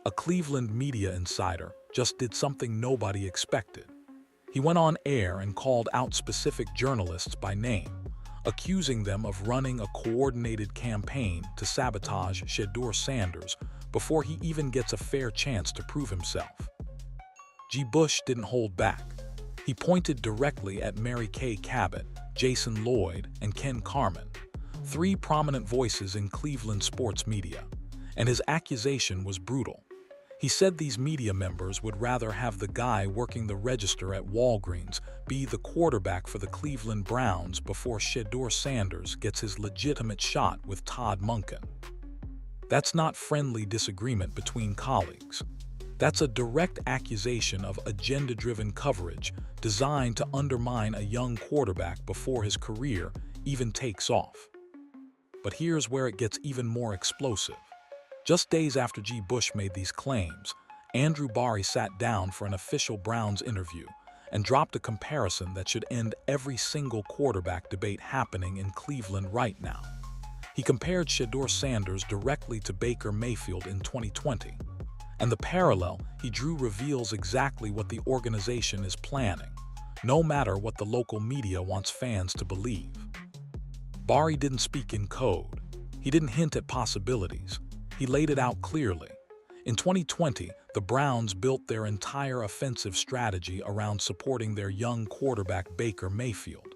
a Cleveland media insider just did something nobody expected. He went on air and called out specific journalists by name, accusing them of running a coordinated campaign to sabotage Shedeur Sanders before he even gets a fair chance to prove himself. G. Bush didn't hold back. He pointed directly at Mary Kay Cabot, Jason Lloyd, and Ken Carman, three prominent voices in Cleveland sports media, and his accusation was brutal. He said these media members would rather have the guy working the register at Walgreens be the quarterback for the Cleveland Browns before Shedeur Sanders gets his legitimate shot with Todd Monken. That's not friendly disagreement between colleagues. That's a direct accusation of agenda-driven coverage designed to undermine a young quarterback before his career even takes off. But here's where it gets even more explosive. Just days after G. Bush made these claims, Andrew Barry sat down for an official Browns interview and dropped a comparison that should end every single quarterback debate happening in Cleveland right now. He compared Shedeur Sanders directly to Baker Mayfield in 2020, and the parallel he drew reveals exactly what the organization is planning, no matter what the local media wants fans to believe. Barry didn't speak in code. He didn't hint at possibilities. He laid it out clearly. In 2020, the Browns built their entire offensive strategy around supporting their young quarterback Baker Mayfield.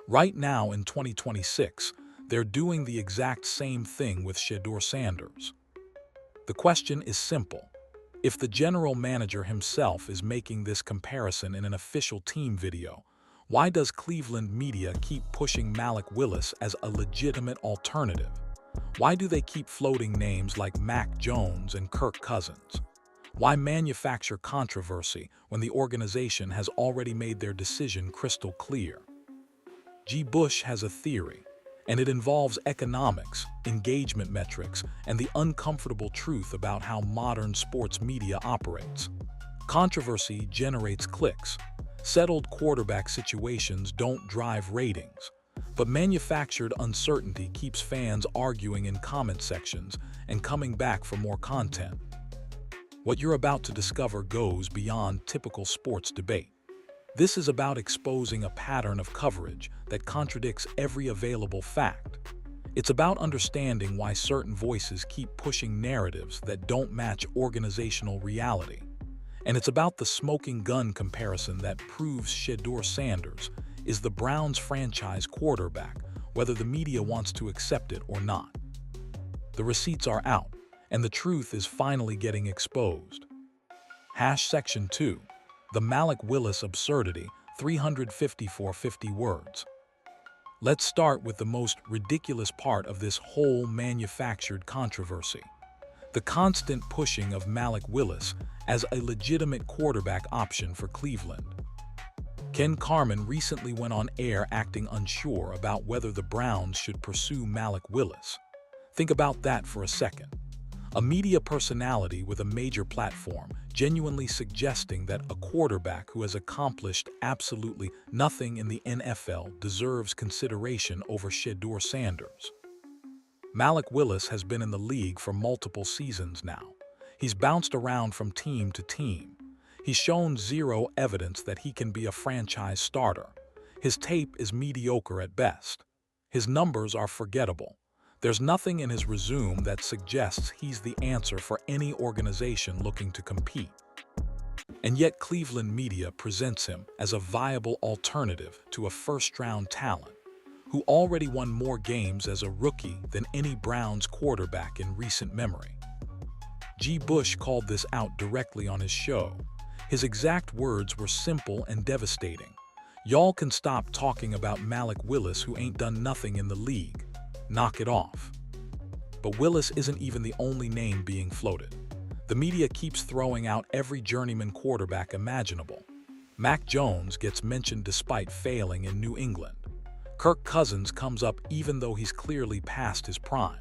Right now in 2026, they're doing the exact same thing with Shedeur Sanders. The question is simple. If the general manager himself is making this comparison in an official team video, why does Cleveland media keep pushing Malik Willis as a legitimate alternative? Why do they keep floating names like Mac Jones and Kirk Cousins? Why manufacture controversy when the organization has already made their decision crystal clear? G. Bush has a theory, and it involves economics, engagement metrics, and the uncomfortable truth about how modern sports media operates. Controversy generates clicks. Settled quarterback situations don't drive ratings. But manufactured uncertainty keeps fans arguing in comment sections and coming back for more content. What you're about to discover goes beyond typical sports debate. This is about exposing a pattern of coverage that contradicts every available fact. It's about understanding why certain voices keep pushing narratives that don't match organizational reality. And it's about the smoking gun comparison that proves Shedeur Sanders is the Browns' franchise quarterback, whether the media wants to accept it or not. The receipts are out, and the truth is finally getting exposed. Section 2. The Malik Willis Absurdity, 350 words. Let's start with the most ridiculous part of this whole manufactured controversy. The constant pushing of Malik Willis as a legitimate quarterback option for Cleveland. Ken Carman recently went on air acting unsure about whether the Browns should pursue Malik Willis. Think about that for a second. A media personality with a major platform genuinely suggesting that a quarterback who has accomplished absolutely nothing in the NFL deserves consideration over Shedeur Sanders. Malik Willis has been in the league for multiple seasons now. He's bounced around from team to team. He's shown zero evidence that he can be a franchise starter. His tape is mediocre at best. His numbers are forgettable. There's nothing in his resume that suggests he's the answer for any organization looking to compete. And yet Cleveland media presents him as a viable alternative to a first-round talent who already won more games as a rookie than any Browns quarterback in recent memory. G. Bush called this out directly on his show. His exact words were simple and devastating. "Y'all can stop talking about Malik Willis who ain't done nothing in the league. Knock it off." But Willis isn't even the only name being floated. The media keeps throwing out every journeyman quarterback imaginable. Mac Jones gets mentioned despite failing in New England. Kirk Cousins comes up even though he's clearly past his prime.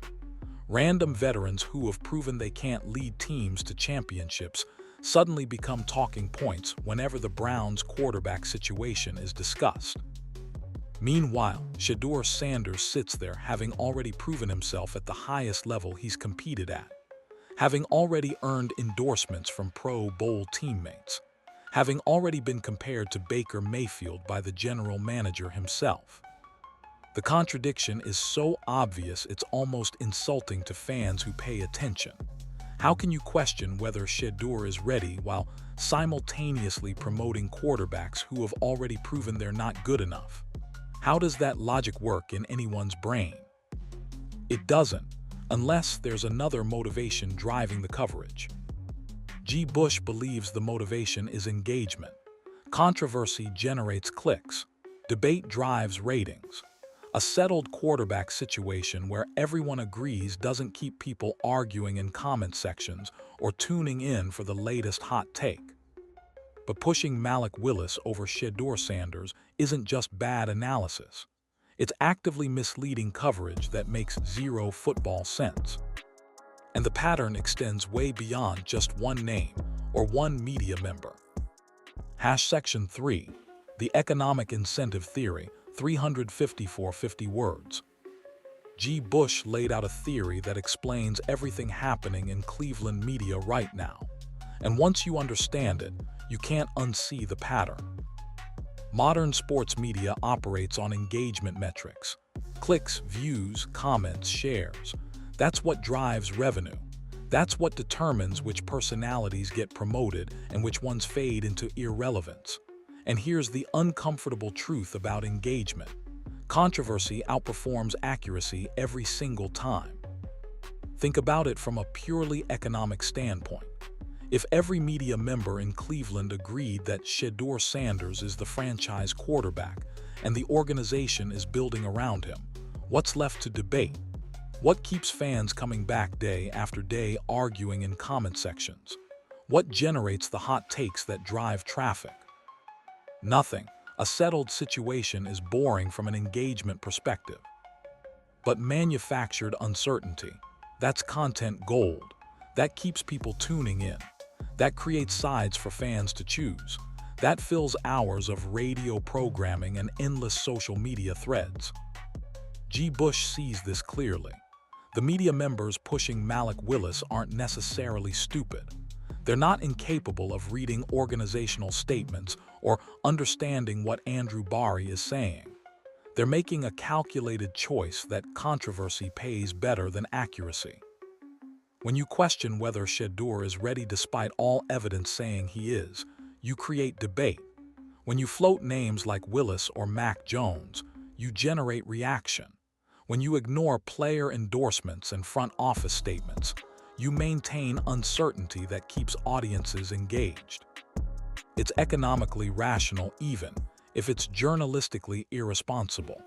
Random veterans who have proven they can't lead teams to championships suddenly become talking points whenever the Browns' quarterback situation is discussed. Meanwhile, Shedeur Sanders sits there having already proven himself at the highest level he's competed at. having already earned endorsements from Pro Bowl teammates, having already been compared to Baker Mayfield by the general manager himself. The contradiction is so obvious it's almost insulting to fans who pay attention. How can you question whether Shedeur is ready while simultaneously promoting quarterbacks who have already proven they're not good enough? How does that logic work in anyone's brain? It doesn't, unless there's another motivation driving the coverage. G. Bush believes the motivation is engagement. Controversy generates clicks. Debate drives ratings. A settled quarterback situation where everyone agrees doesn't keep people arguing in comment sections or tuning in for the latest hot take. But pushing Malik Willis over Shedeur Sanders isn't just bad analysis. It's actively misleading coverage that makes zero football sense. And the pattern extends way beyond just one name or one media member. Section 3, the economic incentive theory, 350 words. G. Bush laid out a theory that explains everything happening in Cleveland media right now. And once you understand it, you can't unsee the pattern. Modern sports media operates on engagement metrics. Clicks, views, comments, shares. That's what drives revenue. That's what determines which personalities get promoted and which ones fade into irrelevance. And here's the uncomfortable truth about engagement. Controversy outperforms accuracy every single time. Think about it from a purely economic standpoint. If every media member in Cleveland agreed that Shedeur Sanders is the franchise quarterback and the organization is building around him, what's left to debate? What keeps fans coming back day after day arguing in comment sections? What generates the hot takes that drive traffic? Nothing. A settled situation is boring from an engagement perspective. But manufactured uncertainty, that's content gold. That keeps people tuning in. That creates sides for fans to choose. That fills hours of radio programming and endless social media threads. G. Bush sees this clearly. The media members pushing Malik Willis aren't necessarily stupid. They're not incapable of reading organizational statements or understanding what Andrew Barry is saying. They're making a calculated choice that controversy pays better than accuracy. When you question whether Shedeur is ready despite all evidence saying he is, you create debate. When you float names like Willis or Mac Jones, you generate reaction. When you ignore player endorsements and front office statements, you maintain uncertainty that keeps audiences engaged. It's economically rational even if it's journalistically irresponsible.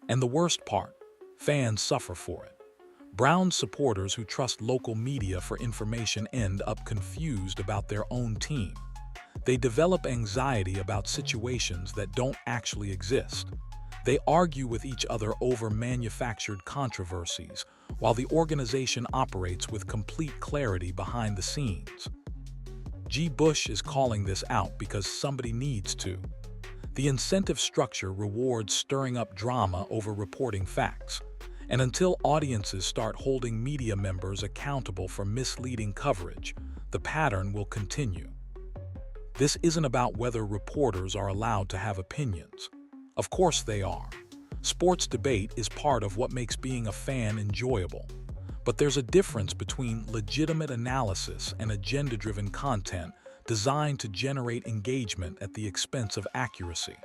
And the worst part, fans suffer for it. Browns supporters who trust local media for information end up confused about their own team. They develop anxiety about situations that don't actually exist. They argue with each other over manufactured controversies, while the organization operates with complete clarity behind the scenes. G. Bush is calling this out because somebody needs to. The incentive structure rewards stirring up drama over reporting facts. And until audiences start holding media members accountable for misleading coverage, the pattern will continue. This isn't about whether reporters are allowed to have opinions. Of course they are. Sports debate is part of what makes being a fan enjoyable. But there's a difference between legitimate analysis and agenda-driven content designed to generate engagement at the expense of accuracy.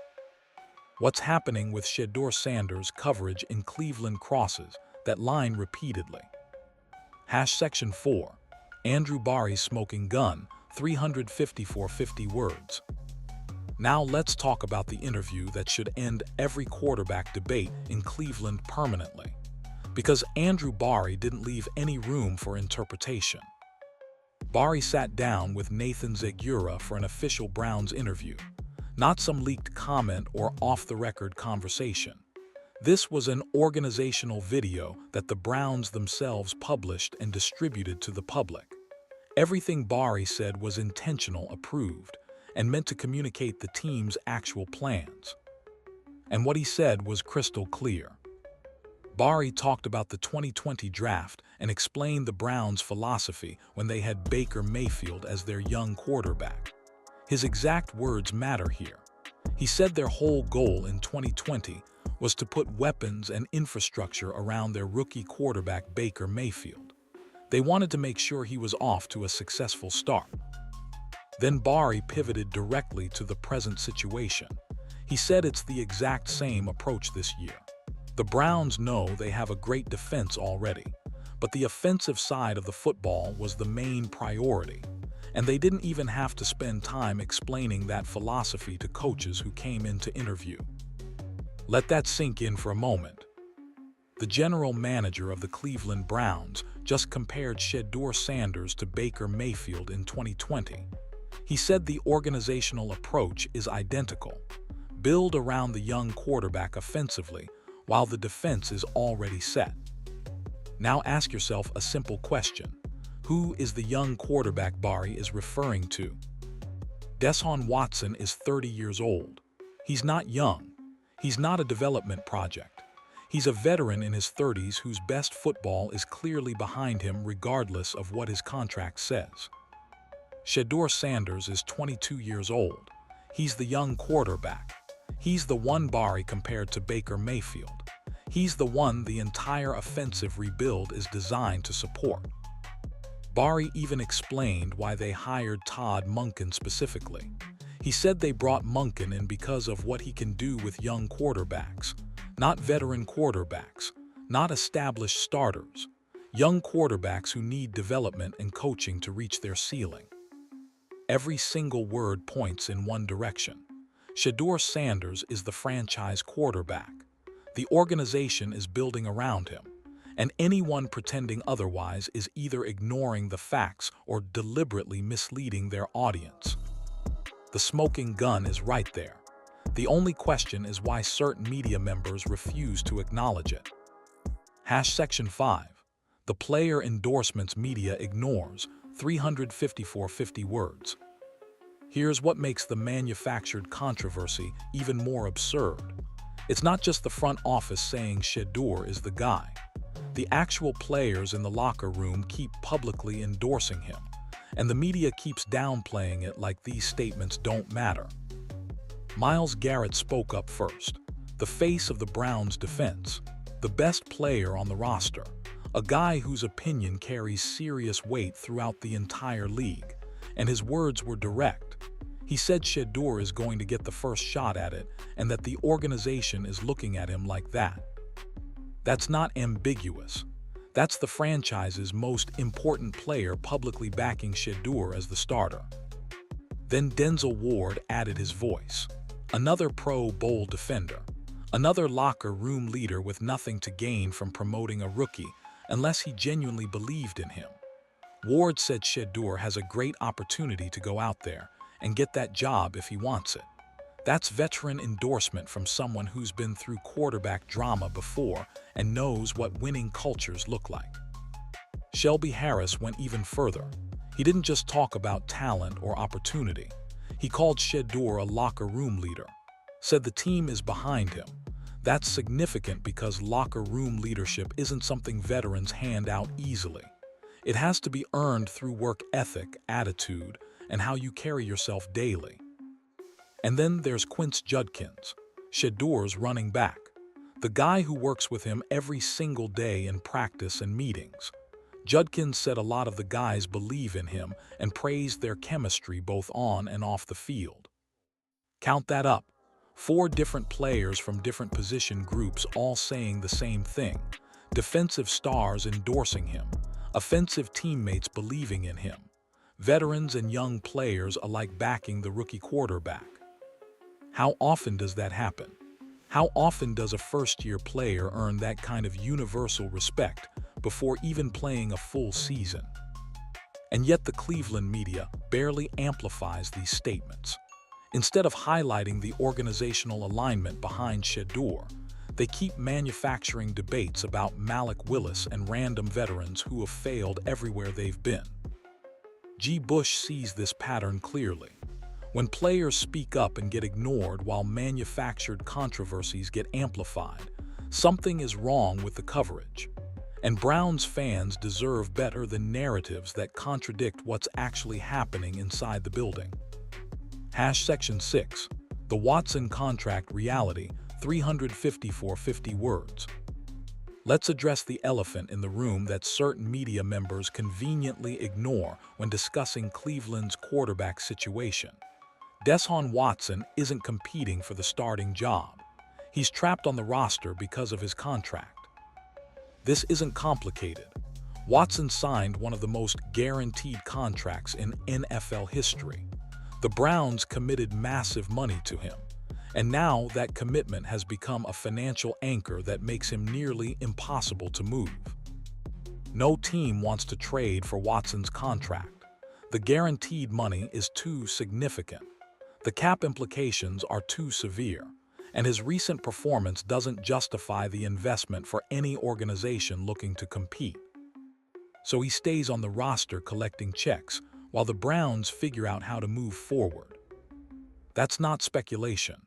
What's happening with Shedeur Sanders' coverage in Cleveland crosses that line repeatedly. Section 4, Andrew Barry's smoking gun, 350 words. Now let's talk about the interview that should end every quarterback debate in Cleveland permanently. Because Andrew Barry didn't leave any room for interpretation. Barry sat down with Nathan Zegura for an official Browns interview, not some leaked comment or off-the-record conversation. This was an organizational video that the Browns themselves published and distributed to the public. Everything Barry said was intentional, approved, and meant to communicate the team's actual plans. And what he said was crystal clear. Barry talked about the 2020 draft and explained the Browns' philosophy when they had Baker Mayfield as their young quarterback. His exact words matter here. He said their whole goal in 2020 was to put weapons and infrastructure around their rookie quarterback Baker Mayfield. They wanted to make sure he was off to a successful start. Then Barry pivoted directly to the present situation. He said it's the exact same approach this year. The Browns know they have a great defense already, but the offensive side of the football was the main priority, and they didn't even have to spend time explaining that philosophy to coaches who came in to interview. Let that sink in for a moment. The general manager of the Cleveland Browns just compared Shedeur Sanders to Baker Mayfield in 2020. He said the organizational approach is identical. Build around the young quarterback offensively while the defense is already set. Now ask yourself a simple question. Who is the young quarterback Barry is referring to? Deshaun Watson is 30 years old. He's not young. He's not a development project. He's a veteran in his 30s whose best football is clearly behind him regardless of what his contract says. Shedeur Sanders is 22 years old. He's the young quarterback. He's the one Barry compared to Baker Mayfield. He's the one the entire offensive rebuild is designed to support. Barry even explained why they hired Todd Monken specifically. He said they brought Monken in because of what he can do with young quarterbacks, not veteran quarterbacks, not established starters, young quarterbacks who need development and coaching to reach their ceiling. Every single word points in one direction. Shedeur Sanders is the franchise quarterback. The organization is building around him, and anyone pretending otherwise is either ignoring the facts or deliberately misleading their audience. The smoking gun is right there. The only question is why certain media members refuse to acknowledge it. Section 5. The player endorsements media ignores 354 words. Here's what makes the manufactured controversy even more absurd. It's not just the front office saying Shedeur is the guy. The actual players in the locker room keep publicly endorsing him, and the media keeps downplaying it like these statements don't matter. Garrett spoke up first, the face of the Browns' defense, the best player on the roster, a guy whose opinion carries serious weight throughout the entire league, and his words were direct. He said Shedeur is going to get the first shot at it and that the organization is looking at him like that. That's not ambiguous. That's the franchise's most important player publicly backing Shedeur as the starter. Then Denzel Ward added his voice. Another Pro Bowl defender. Another locker room leader with nothing to gain from promoting a rookie unless he genuinely believed in him. Ward said Shedeur has a great opportunity to go out there and get that job if he wants it. That's veteran endorsement from someone who's been through quarterback drama before and knows what winning cultures look like. Shelby Harris went even further. He didn't just talk about talent or opportunity. He called Shedeur a locker room leader, said the team is behind him. That's significant because locker room leadership isn't something veterans hand out easily. It has to be earned through work ethic, attitude, and how you carry yourself daily. And then there's Quince Judkins, Shedeur's running back, the guy who works with him every single day in practice and meetings. Judkins said a lot of the guys believe in him and praised their chemistry both on and off the field. Count that up. 4 different players from different position groups all saying the same thing. Defensive stars endorsing him. Offensive teammates believing in him. Veterans and young players alike backing the rookie quarterback. How often does that happen? How often does a first-year player earn that kind of universal respect before even playing a full season? And yet the Cleveland media barely amplifies these statements. Instead of highlighting the organizational alignment behind Shedeur, they keep manufacturing debates about Malik Willis and random veterans who have failed everywhere they've been. G. Bush sees this pattern clearly. When players speak up and get ignored while manufactured controversies get amplified, Something is wrong with the coverage. And Browns fans deserve better than narratives that contradict what's actually happening inside the building. Section 6. The Watson Contract Reality, 350 words. Let's address the elephant in the room that certain media members conveniently ignore when discussing Cleveland's quarterback situation. Deshaun Watson isn't competing for the starting job. He's trapped on the roster because of his contract. This isn't complicated. Watson signed one of the most guaranteed contracts in NFL history. The Browns committed massive money to him, and now that commitment has become a financial anchor that makes him nearly impossible to move. No team wants to trade for Watson's contract. The guaranteed money is too significant. The cap implications are too severe, and his recent performance doesn't justify the investment for any organization looking to compete. So he stays on the roster collecting checks while the Browns figure out how to move forward. That's not speculation.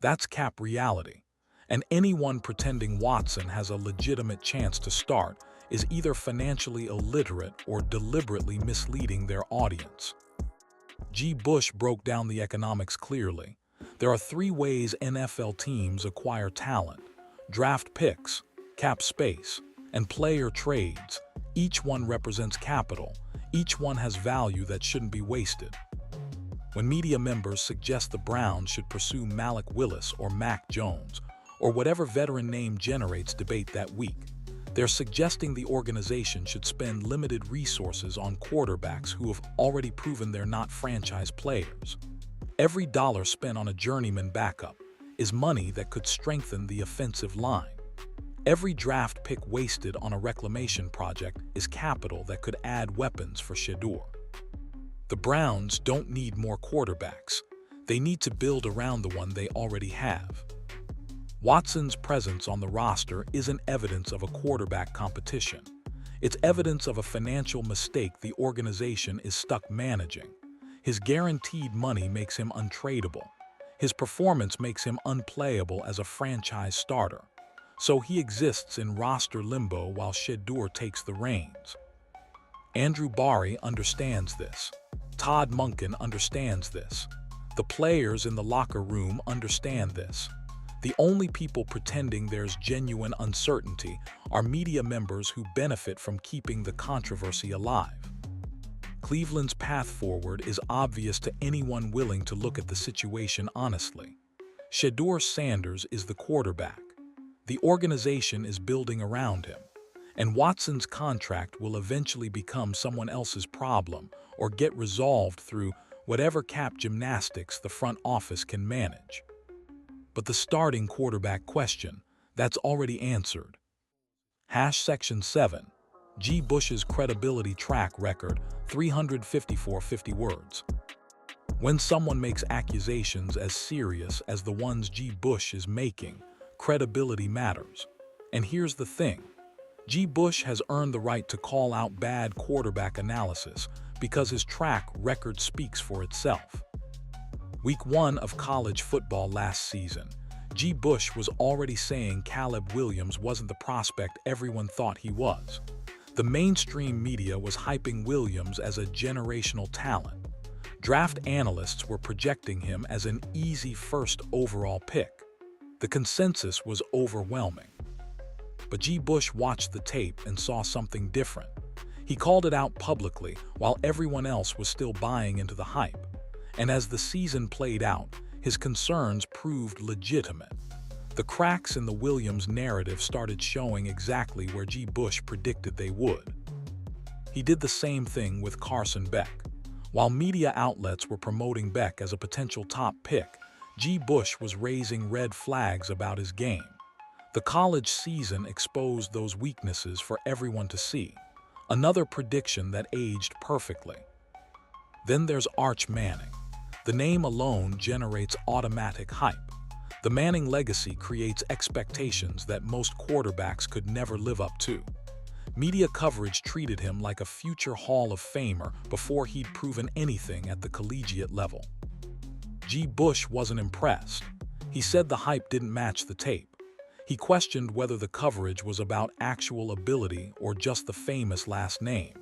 That's cap reality. And anyone pretending Watson has a legitimate chance to start is either financially illiterate or deliberately misleading their audience. G. Bush broke down the economics clearly. There are 3 ways NFL teams acquire talent: draft picks, cap space, and player trades. Each one represents capital. Each one has value that shouldn't be wasted. When media members suggest the Browns should pursue Malik Willis or Mac Jones, or whatever veteran name generates debate that week, they're suggesting the organization should spend limited resources on quarterbacks who have already proven they're not franchise players. Every dollar spent on a journeyman backup is money that could strengthen the offensive line. Every draft pick wasted on a reclamation project is capital that could add weapons for Shedeur. The Browns don't need more quarterbacks. They need to build around the one they already have. Watson's presence on the roster isn't evidence of a quarterback competition. It's evidence of a financial mistake the organization is stuck managing. His guaranteed money makes him untradeable. His performance makes him unplayable as a franchise starter. So he exists in roster limbo while Shedeur takes the reins. Andrew Barry understands this. Todd Monken understands this. The players in the locker room understand this. The only people pretending there's genuine uncertainty are media members who benefit from keeping the controversy alive. Cleveland's path forward is obvious to anyone willing to look at the situation honestly. Shedeur Sanders is the quarterback. The organization is building around him, and Watson's contract will eventually become someone else's problem or get resolved through whatever cap gymnastics the front office can manage. But the starting quarterback question, that's already answered. Section 7. G. Bush's credibility track record, 350 words. When someone makes accusations as serious as the ones G. Bush is making, credibility matters. And here's the thing. G. Bush has earned the right to call out bad quarterback analysis because his track record speaks for itself. Week 1 of college football last season, G. Bush was already saying Caleb Williams wasn't the prospect everyone thought he was. The mainstream media was hyping Williams as a generational talent. Draft analysts were projecting him as an easy first overall pick. The consensus was overwhelming. But G. Bush watched the tape and saw something different. He called it out publicly while everyone else was still buying into the hype. And as the season played out, his concerns proved legitimate. The cracks in the Williams narrative started showing exactly where G. Bush predicted they would. He did the same thing with Carson Beck. While media outlets were promoting Beck as a potential top pick, G. Bush was raising red flags about his game. The college season exposed those weaknesses for everyone to see. Another prediction that aged perfectly. Then there's Arch Manning. The name alone generates automatic hype. The Manning legacy creates expectations that most quarterbacks could never live up to. Media coverage treated him like a future Hall of Famer before he'd proven anything at the collegiate level. G. Bush wasn't impressed. He said the hype didn't match the tape. He questioned whether the coverage was about actual ability or just the famous last name.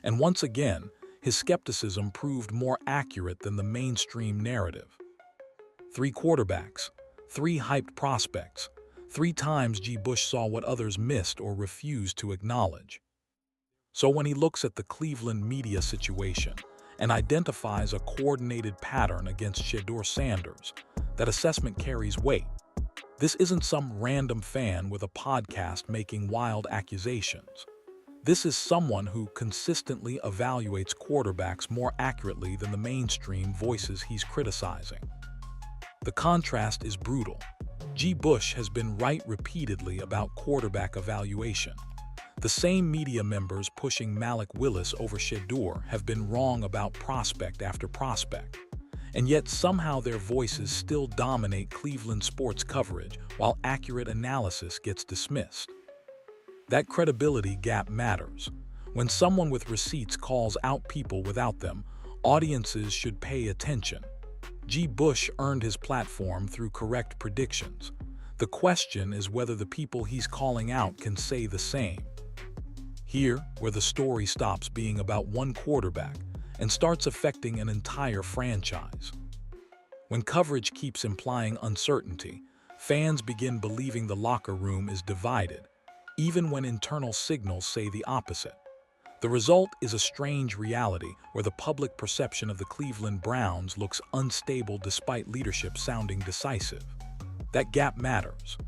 And once again, his skepticism proved more accurate than the mainstream narrative. 3 quarterbacks, 3 hyped prospects, 3 times G. Bush saw what others missed or refused to acknowledge. So when he looks at the Cleveland media situation and identifies a coordinated pattern against Shedeur Sanders, that assessment carries weight. This isn't some random fan with a podcast making wild accusations. This is someone who consistently evaluates quarterbacks more accurately than the mainstream voices he's criticizing. The contrast is brutal. G. Bush has been right repeatedly about quarterback evaluation. The same media members pushing Malik Willis over Shedeur have been wrong about prospect after prospect. And yet somehow their voices still dominate Cleveland sports coverage while accurate analysis gets dismissed. That credibility gap matters. When someone with receipts calls out people without them, audiences should pay attention. G. Bush earned his platform through correct predictions. The question is whether the people he's calling out can say the same. Here, where the story stops being about one quarterback and starts affecting an entire franchise. When coverage keeps implying uncertainty, fans begin believing the locker room is divided, even when internal signals say the opposite. The result is a strange reality where the public perception of the Cleveland Browns looks unstable despite leadership sounding decisive. That gap matters.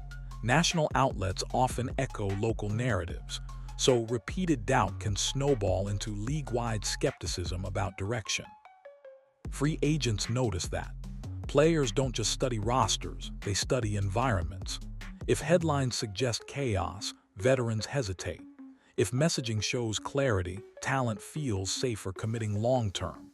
National outlets often echo local narratives, so repeated doubt can snowball into league-wide skepticism about direction. Free agents notice that. Players don't just study rosters, they study environments. If headlines suggest chaos, veterans hesitate. If messaging shows clarity, talent feels safer committing long-term.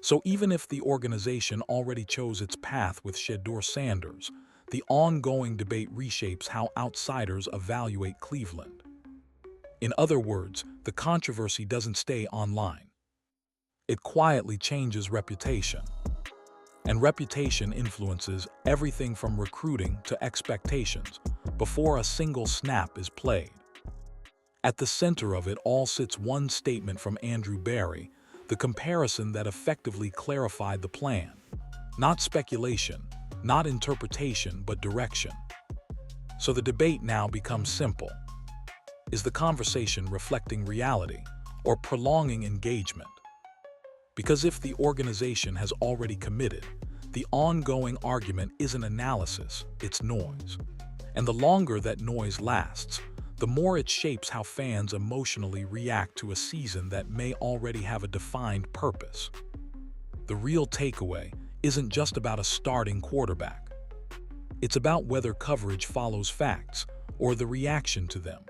So even if the organization already chose its path with Shedeur Sanders, the ongoing debate reshapes how outsiders evaluate Cleveland. In other words, the controversy doesn't stay online. It quietly changes reputation. And reputation influences everything from recruiting to expectations before a single snap is played. At the center of it all sits one statement from Andrew Berry, the comparison that effectively clarified the plan. Not speculation, not interpretation, but direction. So the debate now becomes simple. Is the conversation reflecting reality or prolonging engagement? Because if the organization has already committed, the ongoing argument isn't analysis, it's noise. And the longer that noise lasts, the more it shapes how fans emotionally react to a season that may already have a defined purpose. The real takeaway isn't just about a starting quarterback. It's about whether coverage follows facts or the reaction to them.